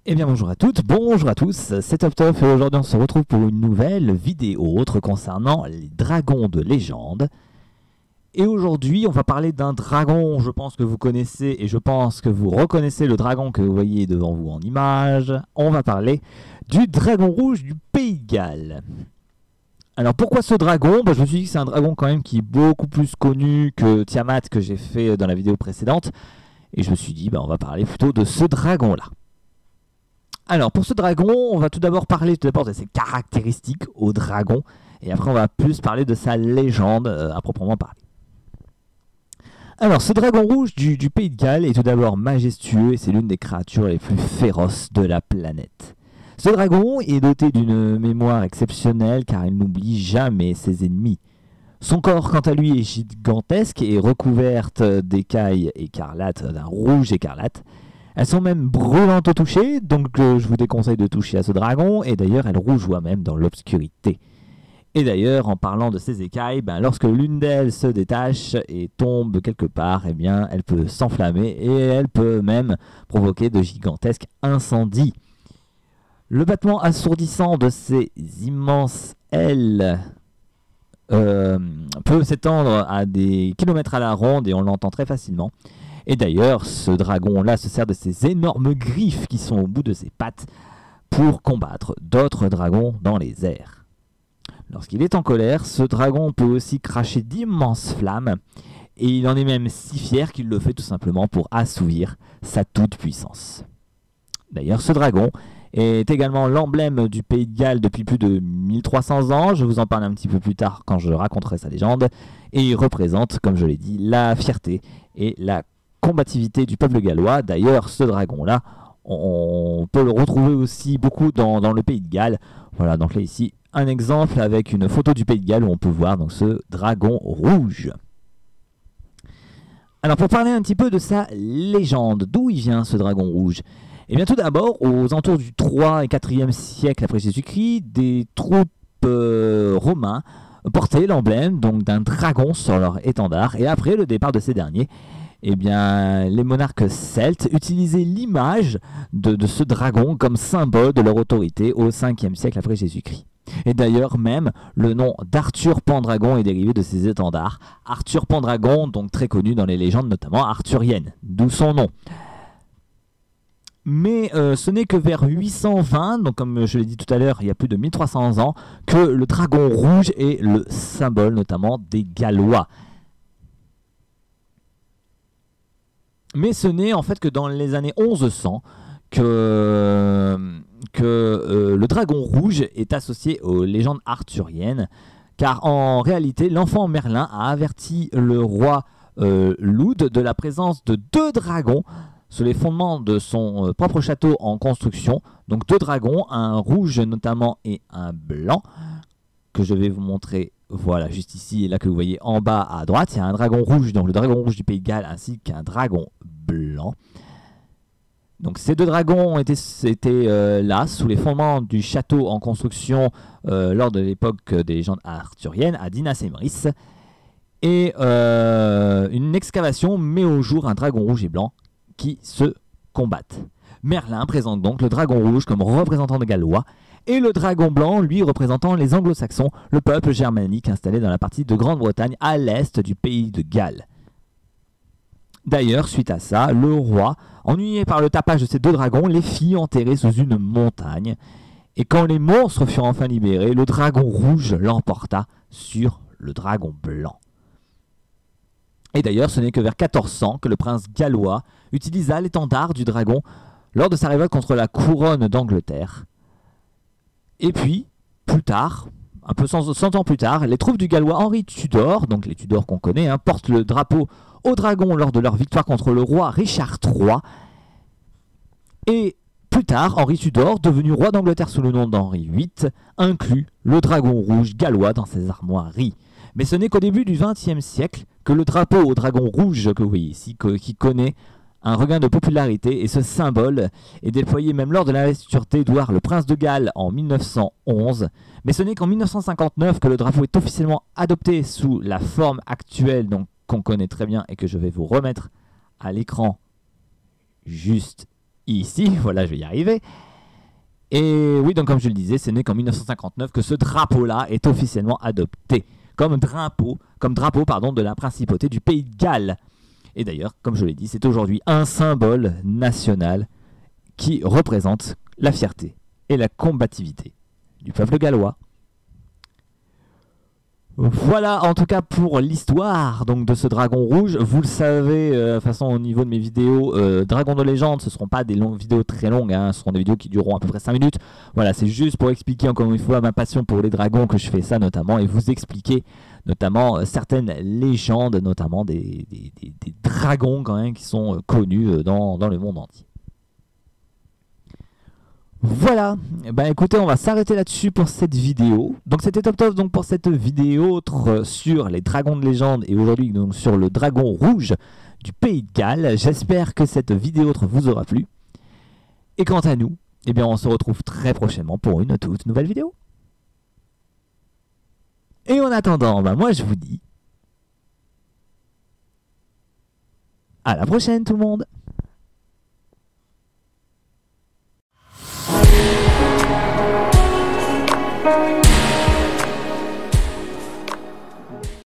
Eh bien bonjour à toutes, bonjour à tous, c'est Top Top et aujourd'hui on se retrouve pour une nouvelle vidéo autre concernant les dragons de légende. Et aujourd'hui on va parler d'un dragon, je pense que vous connaissez et je pense que vous reconnaissez le dragon que vous voyez devant vous en image. On va parler du dragon rouge du Pays de Galles. Alors pourquoi ce dragon? Je me suis dit que c'est un dragon quand même qui est beaucoup plus connu que Tiamat que j'ai fait dans la vidéo précédente. Et je me suis dit on va parler plutôt de ce dragon là. Alors pour ce dragon, on va tout d'abord parler de ses caractéristiques au dragon, et après on va plus parler de sa légende à proprement parler. Alors ce dragon rouge du Pays de Galles est tout d'abord majestueux et c'est l'une des créatures les plus féroces de la planète. Ce dragon est doté d'une mémoire exceptionnelle car il n'oublie jamais ses ennemis. Son corps quant à lui est gigantesque et recouverte d'écailles écarlates, d'un rouge écarlate. Elles sont même brûlantes au toucher, donc je vous déconseille de toucher à ce dragon, et d'ailleurs elle rougeoie même dans l'obscurité. Et d'ailleurs, en parlant de ces écailles, lorsque l'une d'elles se détache et tombe quelque part, elle peut s'enflammer et elle peut même provoquer de gigantesques incendies. Le battement assourdissant de ces immenses ailes peut s'étendre à des kilomètres à la ronde et on l'entend très facilement. Et d'ailleurs, ce dragon-là se sert de ses énormes griffes qui sont au bout de ses pattes pour combattre d'autres dragons dans les airs. Lorsqu'il est en colère, ce dragon peut aussi cracher d'immenses flammes et il en est même si fier qu'il le fait tout simplement pour assouvir sa toute-puissance. D'ailleurs, ce dragon est également l'emblème du Pays de Galles depuis plus de 1300 ans. Je vous en parle un petit peu plus tard quand je raconterai sa légende. Et il représente, comme je l'ai dit, la fierté et la combativité du peuple gallois. D'ailleurs, ce dragon-là, on peut le retrouver aussi beaucoup dans le Pays de Galles. Voilà, donc là ici, un exemple avec une photo du Pays de Galles où on peut voir donc, ce dragon rouge. Alors pour parler un petit peu de sa légende, d'où il vient ce dragon rouge? Eh bien tout d'abord, aux alentours du 3 et 4e siècle après Jésus-Christ, des troupes romains portaient l'emblème d'un dragon sur leur étendard. Et après le départ de ces derniers, eh bien, les monarques celtes utilisaient l'image de ce dragon comme symbole de leur autorité au 5e siècle après Jésus-Christ. Et d'ailleurs, même, le nom d'Arthur Pendragon est dérivé de ces étendards. Arthur Pendragon, donc très connu dans les légendes, notamment arthuriennes, d'où son nom. Mais ce n'est que vers 820, donc comme je l'ai dit tout à l'heure, il y a plus de 1300 ans, que le dragon rouge est le symbole notamment des Gallois. Mais ce n'est en fait que dans les années 1100 que le dragon rouge est associé aux légendes arthuriennes, car en réalité, l'enfant Merlin a averti le roi Loud de la présence de 2 dragons sur les fondements de son propre château en construction. Donc 2 dragons, un rouge notamment et un blanc, que je vais vous montrer. Voilà, juste ici, et là que vous voyez en bas à droite, il y a un dragon rouge, donc le dragon rouge du Pays de Galles, ainsi qu'un dragon blanc. Donc ces 2 dragons étaient là, sous les fondements du château en construction lors de l'époque des légendes arthuriennes, à Dinas Emrys. Et une excavation met au jour un dragon rouge et blanc qui se combattent. Merlin présente donc le dragon rouge comme représentant des Gallois, et le dragon blanc, lui, représentant les Anglo-Saxons, le peuple germanique installé dans la partie de Grande-Bretagne à l'est du Pays de Galles. D'ailleurs, suite à ça, le roi, ennuyé par le tapage de ces 2 dragons, les fit enterrer sous une montagne. Et quand les monstres furent enfin libérés, le dragon rouge l'emporta sur le dragon blanc. Et d'ailleurs, ce n'est que vers 1400 que le prince gallois utilisa l'étendard du dragon lors de sa révolte contre la couronne d'Angleterre. Et puis, plus tard, un peu 100 ans plus tard, les troupes du Gallois Henri Tudor, donc les Tudors qu'on connaît, portent le drapeau au dragon lors de leur victoire contre le roi Richard III. Et plus tard, Henri Tudor, devenu roi d'Angleterre sous le nom d'Henri VIII, inclut le dragon rouge gallois dans ses armoiries. Mais ce n'est qu'au début du XXe siècle que le drapeau au dragon rouge que vous voyez ici, qui connaît un regain de popularité, et ce symbole est déployé même lors de l'investiture d'Édouard le prince de Galles en 1911. Mais ce n'est qu'en 1959 que le drapeau est officiellement adopté sous la forme actuelle, donc qu'on connaît très bien et que je vais vous remettre à l'écran juste ici, voilà, je vais y arriver. Et oui, donc comme je le disais, c'est né qu'en 1959 que ce drapeau-là est officiellement adopté comme drapeau, de la principauté du Pays de Galles. Et d'ailleurs, comme je l'ai dit, c'est aujourd'hui un symbole national qui représente la fierté et la combativité du peuple gallois. Voilà en tout cas pour l'histoire donc de ce dragon rouge. Vous le savez, de toute façon au niveau de mes vidéos Dragon de légende, ce ne seront pas des vidéos très longues, hein, ce seront des vidéos qui dureront à peu près 5 minutes. Voilà, c'est juste pour expliquer encore une fois ma passion pour les dragons que je fais ça notamment, et vous expliquer notamment certaines légendes, notamment des dragons quand même qui sont connus dans le monde entier. Voilà, ben écoutez, on va s'arrêter là-dessus pour cette vidéo. Donc c'était top donc pour cette vidéo sur les dragons de légende et aujourd'hui donc sur le dragon rouge du Pays de Galles. J'espère que cette vidéo vous aura plu. Et quant à nous, eh bien on se retrouve très prochainement pour une toute nouvelle vidéo. Et en attendant, ben moi je vous dis à la prochaine tout le monde.